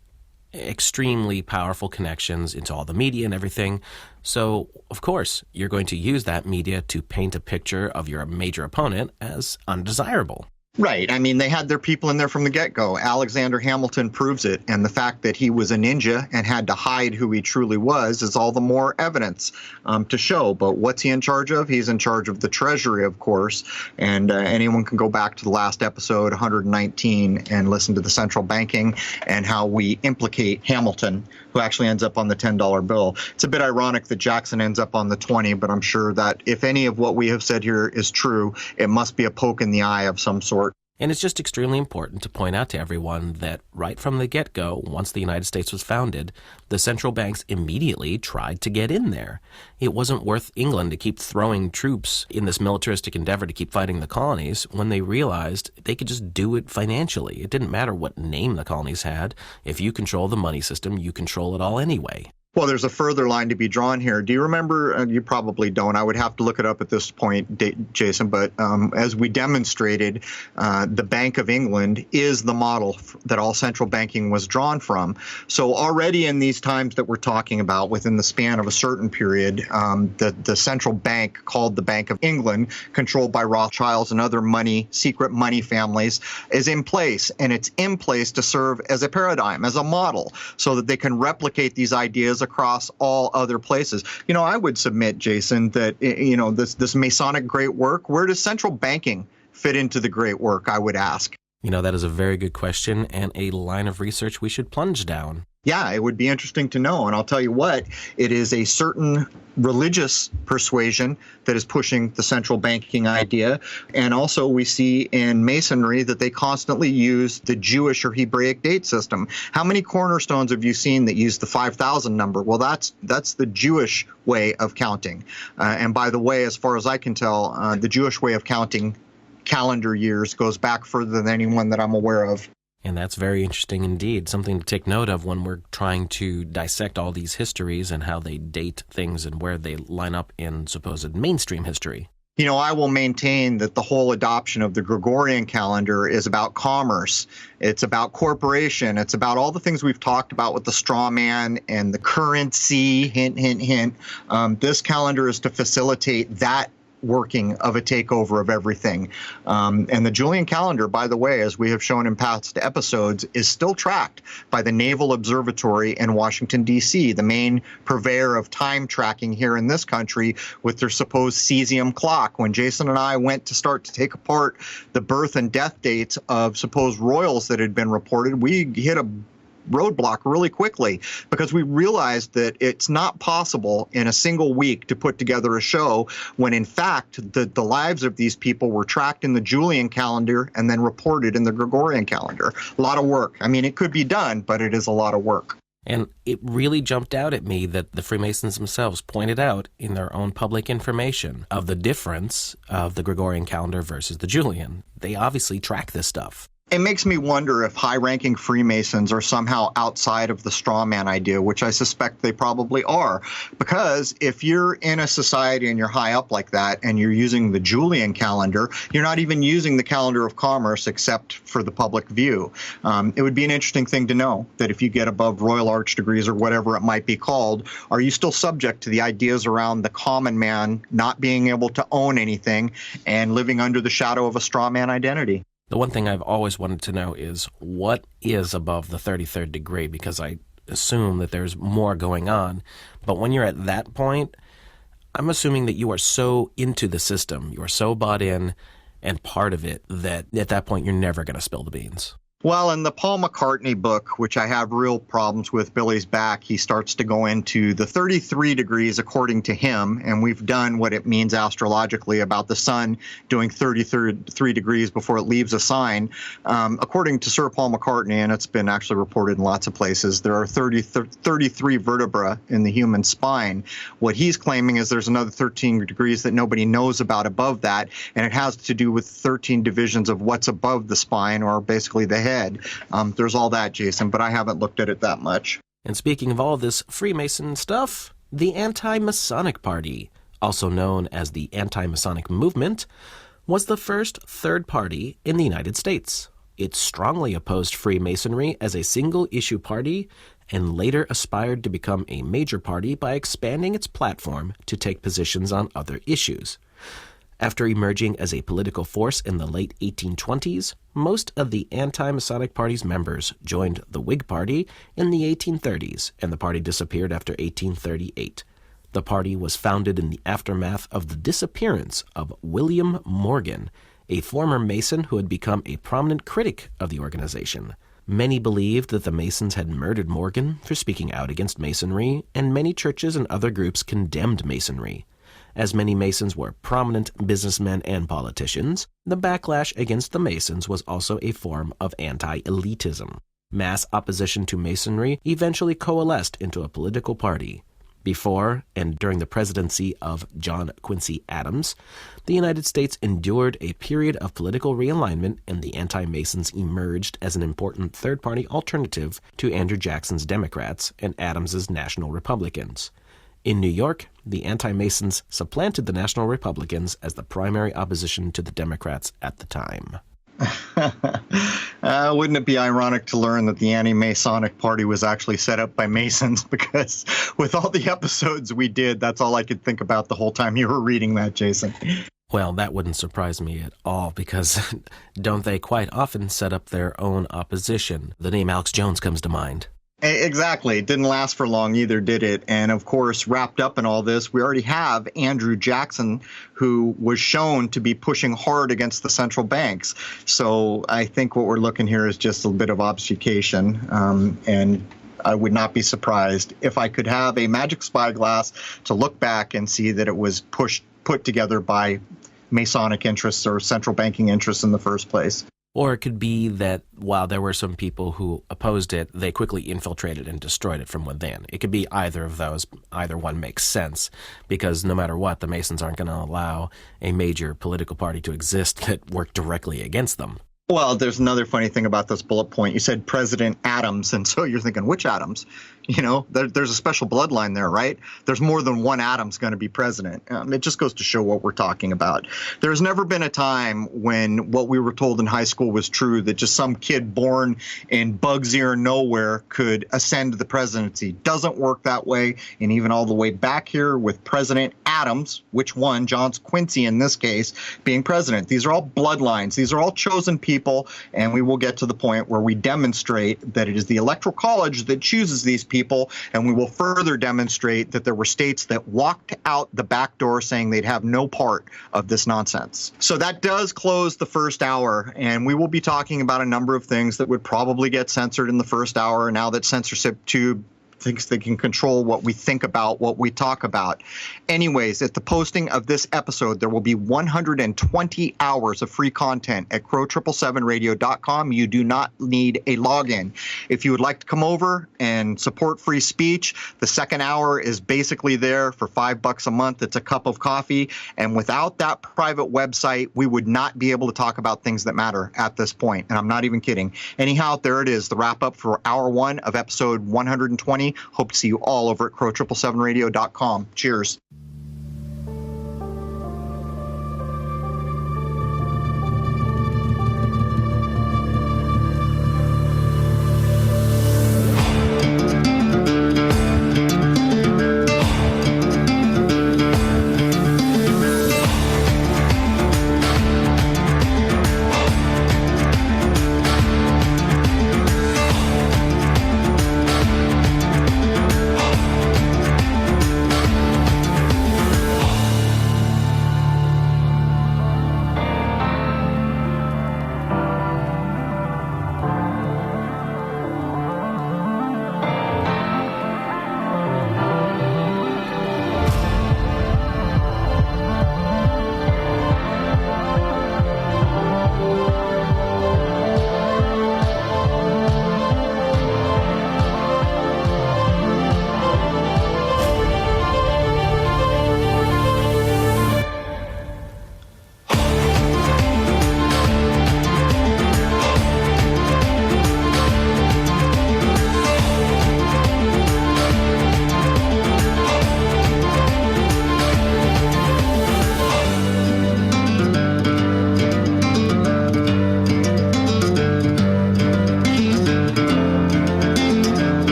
extremely powerful connections into all the media and everything. So, of course, you're going to use that media to paint a picture of your major opponent as undesirable. Right. I mean, they had their people in there from the get-go. Alexander Hamilton proves it. And the fact that he was a ninja and had to hide who he truly was is all the more evidence to show. But what's he in charge of? He's in charge of the Treasury, of course. And anyone can go back to the last episode, 119, and listen to the central banking and how we implicate Hamilton, who actually ends up on the $10 bill. It's a bit ironic that Jackson ends up on the 20, but I'm sure that if any of what we have said here is true, it must be a poke in the eye of some sort. And it's just extremely important to point out to everyone that right from the get-go, once the United States was founded, the central banks immediately tried to get in there. It wasn't worth England to keep throwing troops in this militaristic endeavor to keep fighting the colonies when they realized they could just do it financially. It didn't matter what name the colonies had. If you control the money system, you control it all anyway. Well, there's a further line to be drawn here. Do you remember, you probably don't, I would have to look it up at this point, Jason, but as we demonstrated, the Bank of England is the model that all central banking was drawn from. So already in these times that we're talking about, within the span of a certain period, the central bank called the Bank of England, controlled by Rothschilds and other secret money families, is in place. And it's in place to serve as a paradigm, as a model, so that they can replicate these ideas across all other places. You know, I would submit, Jason, that, you know, this Masonic great work, where does central banking fit into the great work, I would ask? You know, that is a very good question and a line of research we should plunge down. Yeah, it would be interesting to know. And I'll tell you what, it is a certain religious persuasion that is pushing the central banking idea. And also we see in Masonry that they constantly use the Jewish or Hebraic date system. How many cornerstones have you seen that use the 5,000 number? Well, that's the Jewish way of counting. And by the way, as far as I can tell, the Jewish way of counting calendar years goes back further than anyone that I'm aware of. And that's very interesting indeed, something to take note of when we're trying to dissect all these histories and how they date things and where they line up in supposed mainstream history. You know, I will maintain that the whole adoption of the Gregorian calendar is about commerce. It's about corporation. It's about all the things we've talked about with the straw man and the currency, hint, hint, hint. This calendar is to facilitate that working of a takeover of everything. And the Julian calendar, by the way, as we have shown in past episodes, is still tracked by the Naval Observatory in Washington, D.C., the main purveyor of time tracking here in this country with their supposed cesium clock. When Jason and I went to start to take apart the birth and death dates of supposed royals that had been reported, we hit a roadblock really quickly because we realized that it's not possible in a single week to put together a show when in fact the lives of these people were tracked in the Julian calendar and then reported in the Gregorian calendar. A lot of work. I mean, it could be done, but it is a lot of work. And it really jumped out at me that the Freemasons themselves pointed out in their own public information of the difference of the Gregorian calendar versus the Julian. They obviously track this stuff. It makes me wonder if high-ranking Freemasons are somehow outside of the straw man idea, which I suspect they probably are. Because if you're in a society and you're high up like that and you're using the Julian calendar, you're not even using the calendar of commerce except for the public view. It would be an interesting thing to know that if you get above Royal Arch degrees or whatever it might be called, are you still subject to the ideas around the common man not being able to own anything and living under the shadow of a straw man identity? The one thing I've always wanted to know is what is above the 33rd degree, because I assume that there's more going on. But when you're at that point, I'm assuming that you are so into the system, you are so bought in and part of it, that at that point you're never going to spill the beans. Well, in the Paul McCartney book, which I have real problems with, Billy's Back, he starts to go into the 33 degrees according to him, and we've done what it means astrologically about the sun doing 33 degrees before it leaves a sign. According to Sir Paul McCartney, and it's been actually reported in lots of places, there are 33 vertebrae in the human spine. What he's claiming is there's another 13 degrees that nobody knows about above that, and it has to do with 13 divisions of what's above the spine, or basically the head. There's all that, Jason, but I haven't looked at it that much. And speaking of all this Freemason stuff, the Anti-Masonic Party, also known as the Anti-Masonic Movement, was the first third party in the United States. It strongly opposed Freemasonry as a single-issue party and later aspired to become a major party by expanding its platform to take positions on other issues. After emerging as a political force in the late 1820s, most of the anti-Masonic Party's members joined the Whig Party in the 1830s, and the party disappeared after 1838. The party was founded in the aftermath of the disappearance of William Morgan, a former Mason who had become a prominent critic of the organization. Many believed that the Masons had murdered Morgan for speaking out against Masonry, and many churches and other groups condemned Masonry. As many Masons were prominent businessmen and politicians, the backlash against the Masons was also a form of anti-elitism. Mass opposition to Masonry eventually coalesced into a political party. Before and during the presidency of John Quincy Adams, the United States endured a period of political realignment, and the anti-Masons emerged as an important third-party alternative to Andrew Jackson's Democrats and Adams's National Republicans. In New York, the anti-Masons supplanted the National Republicans as the primary opposition to the Democrats at the time. Wouldn't it be ironic to learn that the Anti-Masonic Party was actually set up by Masons? Because with all the episodes we did, that's all I could think about the whole time you were reading that, Jason. Well, that wouldn't surprise me at all, because don't they quite often set up their own opposition? The name Alex Jones comes to mind. Exactly. It didn't last for long either, did it? And of course, wrapped up in all this, we already have Andrew Jackson, who was shown to be pushing hard against the central banks. So I think what we're looking here is just a bit of obfuscation. And I would not be surprised if I could have a magic spyglass to look back and see that it was put together by Masonic interests or central banking interests in the first place. Or it could be that while there were some people who opposed it, they quickly infiltrated and destroyed it from within. It could be either of those. Either one makes sense, because no matter what, the Masons aren't going to allow a major political party to exist that worked directly against them. Well, there's another funny thing about this bullet point. You said President Adams, and so you're thinking, which Adams? You know, there's a special bloodline there, right? There's more than one Adams going to be president. It just goes to show what we're talking about. There's never been a time when what we were told in high school was true, that just some kid born in Bugs Ear nowhere could ascend to the presidency. Doesn't work that way. And even all the way back here with President Adams, which one? John Quincy in this case, being president. These are all bloodlines. These are all chosen people. And we will get to the point where we demonstrate that it is the Electoral College that chooses these people, and we will further demonstrate that there were states that walked out the back door saying they'd have no part of this nonsense. So that does close the first hour, and we will be talking about a number of things that would probably get censored in the first hour now that censorship tube thinks they can control what we think about, what we talk about. Anyways, at the posting of this episode, there will be 120 hours of free content at crow777radio.com. You do not need a login. If you would like to come over and support free speech, the second hour is basically there for $5 a month. It's a cup of coffee. And without that private website, we would not be able to talk about things that matter at this point. And I'm not even kidding. Anyhow, there it is, the wrap up for hour 1 of episode 120. Hope to see you all over at crow777radio.com. Cheers.